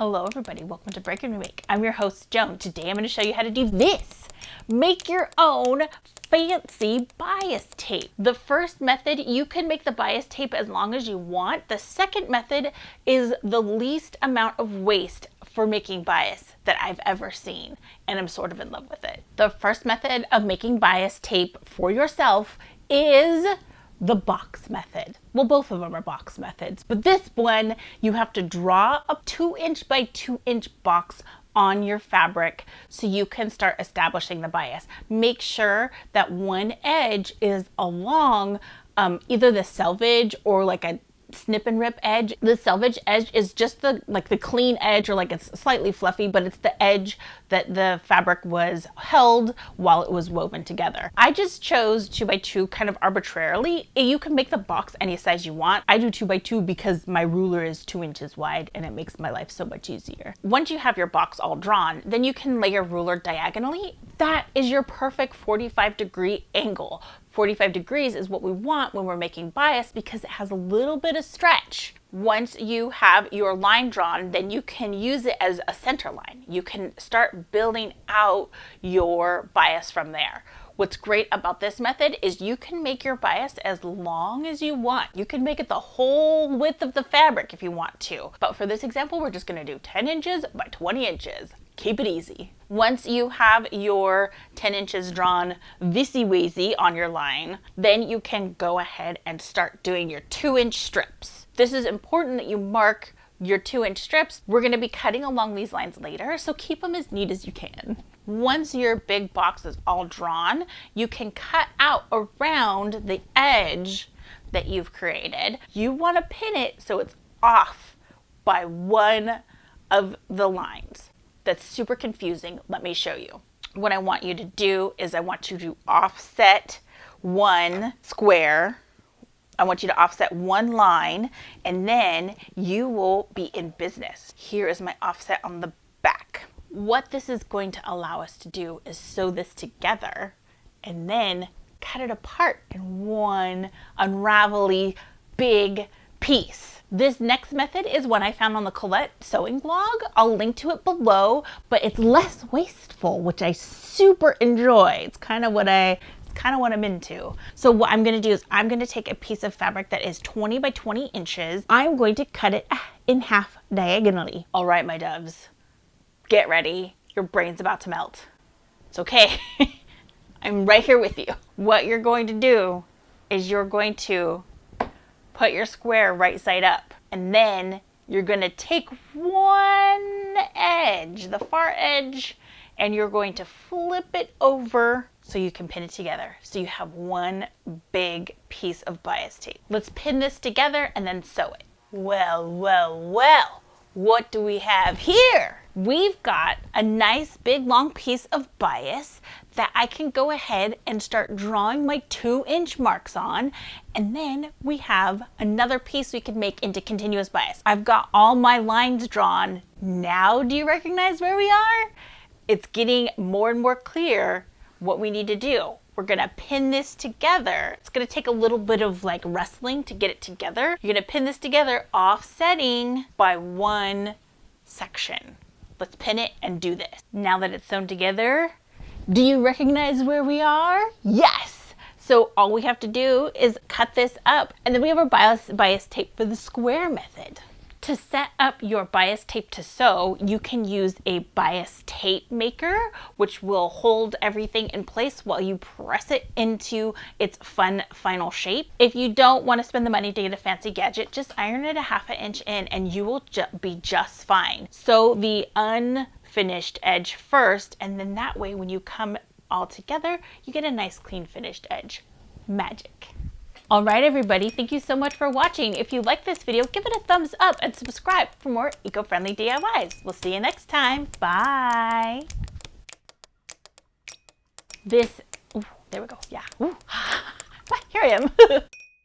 Hello everybody, welcome to Break Remake. I'm your host Joan. Today I'm going to show you how to do this. Make your own fancy bias tape. The first method, you can make the bias tape as long as you want. The second method is the least amount of waste for making bias that I've ever seen, and I'm sort of in love with it. The first method of making bias tape for yourself is the box method. Well, both of them are box methods, but this one, you have to draw a 2" by 2" box on your fabric so you can start establishing the bias. Make sure that one edge is along either the selvage or like a snip and rip edge. The selvage edge is just the clean edge, or like it's slightly fluffy, but it's the edge that the fabric was held while it was woven together. I just chose 2 by 2 kind of arbitrarily. You can make the box any size you want. I do 2 by 2 because my ruler is 2 inches wide and it makes my life so much easier. Once you have your box all drawn, then you can lay your ruler diagonally. That is your perfect 45-degree angle. 45 degrees is what we want when we're making bias because it has a little bit of stretch. Once you have your line drawn, then you can use it as a center line. You can start building out your bias from there. What's great about this method is you can make your bias as long as you want. You can make it the whole width of the fabric if you want to. But for this example, we're just gonna do 10 inches by 20 inches. Keep it easy. Once you have your 10 inches drawn visy-wazy on your line, then you can go ahead and start doing your 2" strips. This is important that you mark your 2" strips. We're gonna be cutting along these lines later, so keep them as neat as you can. Once your big box is all drawn, you can cut out around the edge that you've created. You wanna pin it so it's off by one of the lines. That's super confusing. Let me show you. What I want you to do is I want you to offset one square. I want you to offset one line, and then you will be in business. Here is my offset on the back. What this is going to allow us to do is sew this together and then cut it apart in one unravelly big piece. This next method is one I found on the Colette sewing blog. I'll link to it below, but it's less wasteful, which I super enjoy. It's kind of what I'm into. So what I'm gonna do is I'm gonna take a piece of fabric that is 20 by 20 inches. I'm going to cut it in half diagonally. All right, my doves, get ready. Your brain's about to melt. It's okay. I'm right here with you. What you're going to do is you're going to put your square right side up, and then you're going to take one edge, the far edge, and you're going to flip it over so you can pin it together. So you have one big piece of bias tape. Let's pin this together and then sew it. Well, well, well, what do we have here? We've got a nice big long piece of bias that I can go ahead and start drawing my 2" marks on, and then we have another piece we can make into continuous bias. I've got all my lines drawn. Now do you recognize where we are? It's getting more and more clear what we need to do. We're gonna pin this together. It's gonna take a little bit of like wrestling to get it together. You're gonna pin this together, offsetting by one section. Let's pin it and do this. Now that it's sewn together, do you recognize where we are? Yes! So all we have to do is cut this up, and then we have our bias tape for the square method. To set up your bias tape to sew, you can use a bias tape maker, which will hold everything in place while you press it into its fun final shape. If you don't want to spend the money to get a fancy gadget, just iron it a ½ inch in and you will be just fine. Sew the unfinished edge first, and then that way when you come all together, you get a nice clean finished edge. Magic. All right, everybody, thank you so much for watching. If you like this video, give it a thumbs up and subscribe for more eco-friendly DIYs. We'll see you next time. Bye. There we go. Yeah. Ooh. Here I am.